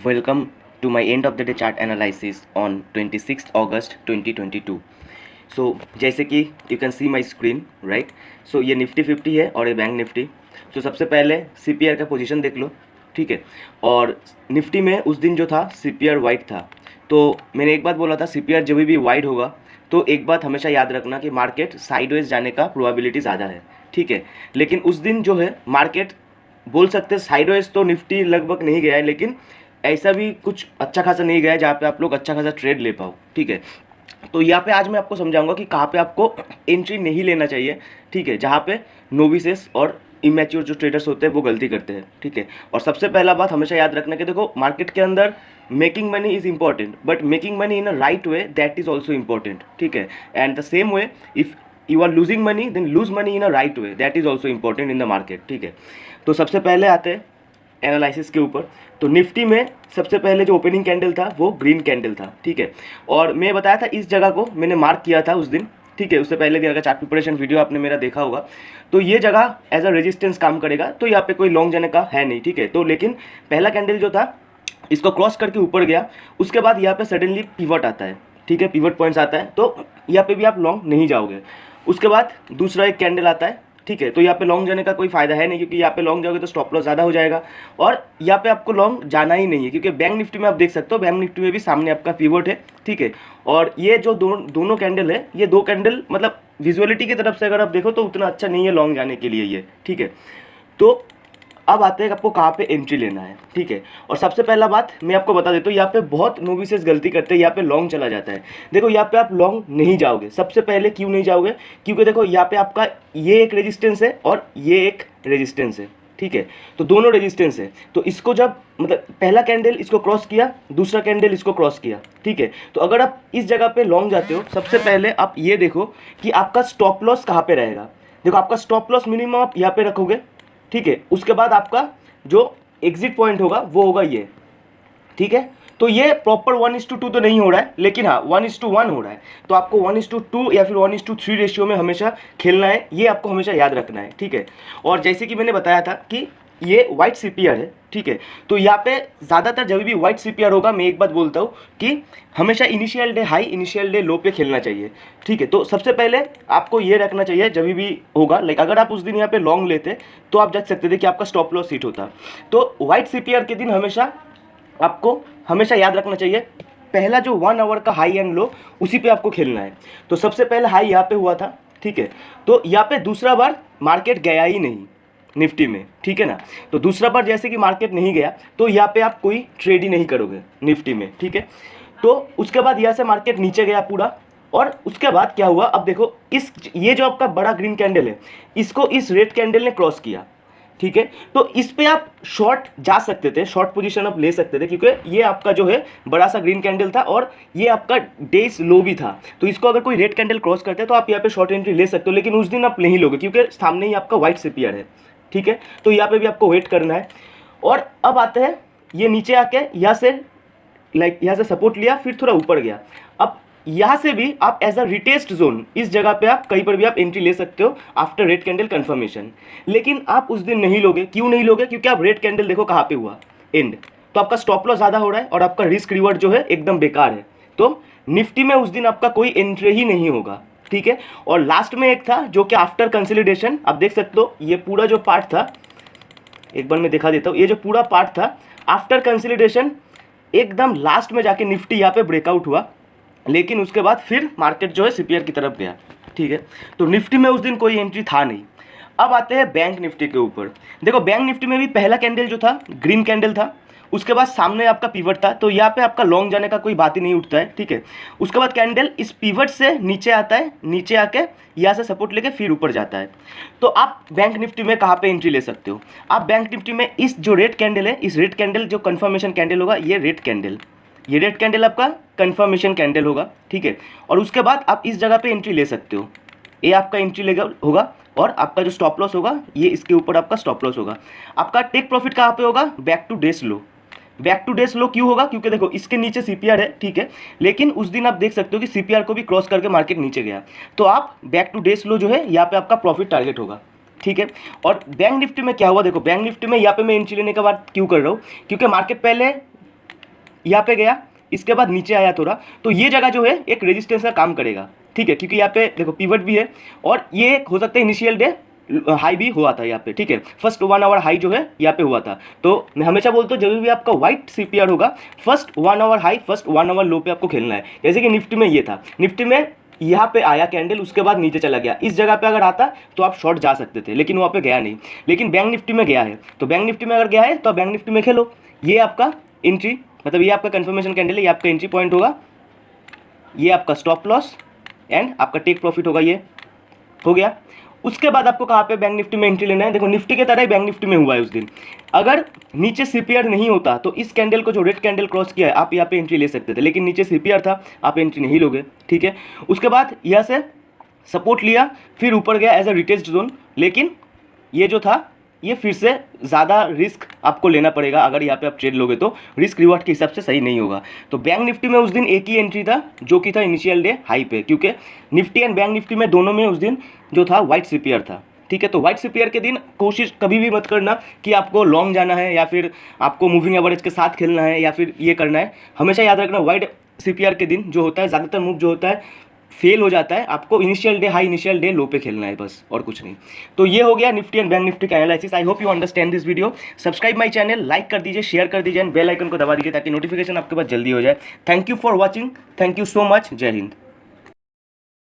Welcome to my end of the day chart analysis on 26th August 2022. So जैसे कि you can see my screen right. So ये निफ्टी 50 है और ये bank Nifty. सो सबसे पहले CPR का पोजीशन देख लो, ठीक है. और निफ्टी में उस दिन जो था CPR वाइट था. तो मैंने एक बात बोला था, CPR जब भी वाइट होगा तो एक बात हमेशा याद रखना कि मार्केट साइडवेज जाने का प्रोबेबिलिटी ज़्यादा है, ठीक है. लेकिन उस दिन जो है मार्केट बोल सकते हैं साइडवेज, तो निफ्टी लगभग नहीं गया है, लेकिन ऐसा भी कुछ अच्छा खासा नहीं गया है जहाँ पे आप लोग अच्छा खासा ट्रेड ले पाओ, ठीक है. तो यहाँ पे आज मैं आपको समझाऊंगा कि कहाँ पे आपको एंट्री नहीं लेना चाहिए, ठीक है, जहाँ पे नोविसेस और इमेच्योर जो ट्रेडर्स होते हैं वो गलती करते हैं, ठीक है. और सबसे पहला बात हमेशा याद रखना कि देखो मार्केट के अंदर making money is important, but making money in a right way that is also important, ठीक है. And the same way if you are losing money then lose money in a right way that is also important in the market, ठीक है. तो सबसे पहले आते हैं analysis के ऊपर. तो निफ्टी में सबसे पहले जो ओपनिंग कैंडल था वो ग्रीन कैंडल था, ठीक है. और मैं बताया था इस जगह को मैंने मार्क किया था उस दिन, ठीक है. उससे पहले दिन अगर चार्ट प्रिपरेशन वीडियो आपने मेरा देखा होगा तो ये जगह एज अ रेजिस्टेंस काम करेगा. तो यहाँ पे कोई लॉन्ग जाने का है नहीं, ठीक है. तो लेकिन पहला कैंडल जो था इसको क्रॉस करके ऊपर गया, उसके बाद यहाँ पे सडनली पिवट आता है, ठीक है, पिवट पॉइंट्स आता है, तो यहाँ पे भी आप लॉन्ग नहीं जाओगे. उसके बाद दूसरा एक कैंडल आता है, ठीक है. तो यहाँ पे लॉन्ग जाने का कोई फायदा है नहीं, क्योंकि यहाँ पे लॉन्ग जाओगे तो स्टॉप लॉस ज़्यादा हो जाएगा और यहाँ पे आपको लॉन्ग जाना ही नहीं है, क्योंकि बैंक निफ्टी में आप देख सकते हो, बैंक निफ्टी में भी सामने आपका पिवट है, ठीक है. और ये जो दोनों कैंडल है, ये दो कैंडल मतलब विजुअलिटी की तरफ से अगर आप देखो तो उतना अच्छा नहीं है लॉन्ग जाने के लिए ये, ठीक है. तो अब आते हैं आपको कहाँ पे एंट्री लेना है, ठीक है. और सबसे पहला बात मैं आपको बता देता हूँ, यहाँ पे बहुत नोविसेस गलती करते हैं, यहाँ पे लॉन्ग चला जाता है. देखो यहाँ पे आप लॉन्ग नहीं जाओगे. सबसे पहले क्यों नहीं जाओगे? क्योंकि देखो यहाँ पे आपका ये एक रेजिस्टेंस है और ये एक रेजिस्टेंस है, ठीक है. तो दोनों रेजिस्टेंस है. तो इसको जब मतलब पहला कैंडल इसको क्रॉस किया, दूसरा कैंडल इसको क्रॉस किया, ठीक है. तो अगर आप इस जगह पे लॉन्ग जाते हो, सबसे पहले आप ये देखो कि आपका स्टॉप लॉस कहाँ पे रहेगा. देखो आपका स्टॉप लॉस मिनिमम आप यहाँ पे रखोगे, ठीक है. उसके बाद आपका जो एग्जिट पॉइंट होगा वो होगा ये, ठीक है. तो ये प्रॉपर 1:2 तो नहीं हो रहा है, लेकिन हाँ 1:1 हो रहा है. तो आपको 1:2 या फिर 1:3 रेशियो में हमेशा खेलना है, ये आपको हमेशा याद रखना है, ठीक है. और जैसे कि मैंने बताया था कि ये वाइट CPR है, ठीक है. तो यहाँ पे ज़्यादातर जब भी वाइट CPR होगा, मैं एक बात बोलता हूँ कि हमेशा initial day high initial day लो पे खेलना चाहिए, ठीक है. तो सबसे पहले आपको ये रखना चाहिए जब भी होगा, लाइक अगर आप उस दिन यहाँ पे लॉन्ग लेते तो आप देख सकते थे कि आपका स्टॉप लॉस हिट होता. तो वाइट CPR के दिन हमेशा आपको हमेशा याद रखना चाहिए पहला जो 1 आवर का हाई एंड लो उसी पे आपको खेलना है. तो सबसे पहले हाई यहाँ पे हुआ था, ठीक है. तो यहाँ पे दूसरा बार मार्केट गया ही नहीं निफ्टी में, ठीक है ना. तो दूसरा बार जैसे कि मार्केट नहीं गया तो यहाँ पे आप कोई ट्रेड ही नहीं करोगे निफ्टी में, ठीक है. तो उसके बाद यहाँ से मार्केट नीचे गया पूरा. और उसके बाद क्या हुआ, अब देखो इस ये जो आपका बड़ा ग्रीन कैंडल है इसको इस रेड कैंडल ने क्रॉस किया, ठीक है. तो इस पे आप शॉर्ट जा सकते थे, शॉर्ट पोजीशन आप ले सकते थे, क्योंकि ये आपका जो है बड़ा सा ग्रीन कैंडल था और ये आपका डेज लो भी था. तो इसको अगर कोई रेड कैंडल क्रॉस करते हैं तो आप यहाँ पे शॉर्ट एंट्री ले सकते हो, लेकिन उस दिन आप नहीं लोगे क्योंकि सामने ही आपका वाइट CPR है, ठीक है. तो यहाँ पे भी आपको वेट करना है. और अब आते हैं ये नीचे आके यहाँ से लाइक यहाँ से सपोर्ट लिया, फिर थोड़ा ऊपर गया. अब यहाँ से भी आप एज अ रिटेस्ट जोन इस जगह पे आप कहीं पर भी आप एंट्री ले सकते हो आफ्टर रेड कैंडल कंफर्मेशन. लेकिन आप उस दिन नहीं लोगे. क्यों नहीं लोगे? क्योंकि आप रेड कैंडल देखो कहाँ पे हुआ, एंड. तो आपका स्टॉप लॉस ज़्यादा हो रहा है और आपका रिस्क रिवॉर्ड जो है एकदम बेकार है. तो निफ्टी में उस दिन आपका कोई एंट्री ही नहीं होगा, ठीक है. और लास्ट में एक था जो कि आफ्टर कंसोलिडेशन, आप देख सकते हो ये पूरा जो पार्ट था, एक बार मैं दिखा देता हूँ. ये जो पूरा पार्ट था आफ्टर कंसोलिडेशन एकदम लास्ट में जाके निफ्टी यहाँ पे ब्रेकआउट हुआ, लेकिन उसके बाद फिर मार्केट जो है CPR की तरफ गया, ठीक है. तो निफ्टी में उस दिन कोई एंट्री था नहीं. अब आते हैं बैंक निफ्टी के ऊपर. देखो बैंक निफ्टी में भी पहला कैंडल जो था ग्रीन कैंडल था, उसके बाद सामने आपका पिवट था. तो यहाँ पे आपका लॉन्ग जाने का कोई बात ही नहीं उठता है, ठीक है. उसके बाद कैंडल इस पिवट से नीचे आता है, नीचे आके यहाँ से सपोर्ट लेके फिर ऊपर जाता है. तो आप बैंक निफ्टी में कहाँ पे एंट्री ले सकते हो? आप बैंक निफ्टी में इस जो रेड कैंडल है, इस रेड कैंडल जो कन्फर्मेशन कैंडल होगा, ये रेड कैंडल आपका कंफर्मेशन कैंडल होगा, ठीक है. और उसके बाद आप इस जगह पे एंट्री ले सकते हो. ये आपका एंट्री लेगा होगा और आपका जो स्टॉप लॉस होगा ये इसके ऊपर आपका स्टॉप लॉस होगा. आपका टेक प्रॉफिट कहाँ पे होगा? बैक टू डेज लो. बैक टू डेज लो क्यों होगा? क्योंकि देखो इसके नीचे CPR है, ठीक है. लेकिन उस दिन आप देख सकते हो कि CPR को भी क्रॉस करके मार्केट नीचे गया. तो आप बैक टू डेज लो जो है यहाँ पे आपका प्रॉफिट टारगेट होगा, ठीक है. और बैंक निफ्टी में क्या हुआ? देखो बैंक निफ्टी में यहाँ पे मैं एंट्री लेने के बाद क्यों कर रहा हूँ, क्योंकि मार्केट पहले यहाँ पे गया, इसके बाद नीचे आया थोड़ा, तो ये जगह जो है एक रेजिस्टेंस का काम करेगा, ठीक है, क्योंकि यहाँ पे देखो पिवट भी है और ये हो सकता है इनिशियल डे हाई भी हुआ था यहाँ पे, ठीक है, फर्स्ट 1 आवर हाई जो है यहाँ पे हुआ था। तो मैं हमेशा बोलता हूँ जब भी आपका व्हाइट सीपीआर होगा, first 1 hour high first 1 hour low पे आपको खेलना है। जैसे कि निफ्टी में ये था, निफ्टी में यहाँ पे आया कैंडल, उसके बाद नीचे चला गया, इस जगह पे अगर आता तो आप शॉर्ट जा सकते थे, लेकिन वहाँ पे गया नहीं। लेकिन बैंक निफ्टी में गया है, तो बैंक निफ्टी में अगर गया है तो बैंक निफ्टी में खेलो। ये आपका एंट्री, मतलब ये आपका कंफर्मेशन कैंडल है, ये आपका एंट्री पॉइंट होगा, ये आपका स्टॉप लॉस एंड आपका टेक प्रॉफिट होगा, ये हो गया। उसके बाद आपको कहाँ पे बैंक निफ्टी में एंट्री लेना है, देखो निफ्टी के तरह ही बैंक निफ्टी में हुआ है उस दिन। अगर नीचे सीपीआर नहीं होता तो इस कैंडल को जो रेड कैंडल क्रॉस किया है आप यहाँ पे एंट्री ले सकते थे, लेकिन नीचे सीपीआर था, आप एंट्री नहीं लोगे, ठीक है। उसके बाद यहाँ से सपोर्ट लिया, फिर ऊपर गया एज अ रिटेस्ट जोन, लेकिन ये जो था ये फिर से ज़्यादा रिस्क आपको लेना पड़ेगा। अगर यहाँ पे आप ट्रेड लोगे तो रिस्क रिवॉर्ड के हिसाब से सही नहीं होगा। तो बैंक निफ्टी में उस दिन एक ही एंट्री था जो कि था इनिशियल डे हाई पे, क्योंकि निफ्टी एंड बैंक निफ्टी में दोनों में उस दिन जो था वाइट सीपीआर था, ठीक है। तो वाइट सीपीआर के दिन कोशिश कभी भी मत करना कि आपको लॉन्ग जाना है या फिर आपको मूविंग एवरेज के साथ खेलना है या फिर ये करना है। हमेशा याद रखना वाइट सीपीआर के दिन जो होता है ज़्यादातर मूव जो होता है फेल हो जाता है, आपको initial day high initial day लो पे खेलना है बस, और कुछ नहीं। तो ये हो गया निफ्टी एंड बैंक निफ्टी का analysis. I hope you understand this video. Subscribe my channel, like कर दीजिए, शेयर कर दीजिए एंड बेल आइकन को दबा दीजिए ताकि नोटिफिकेशन आपके पास जल्दी हो जाए। Thank you for watching, thank you so much, जय हिंद।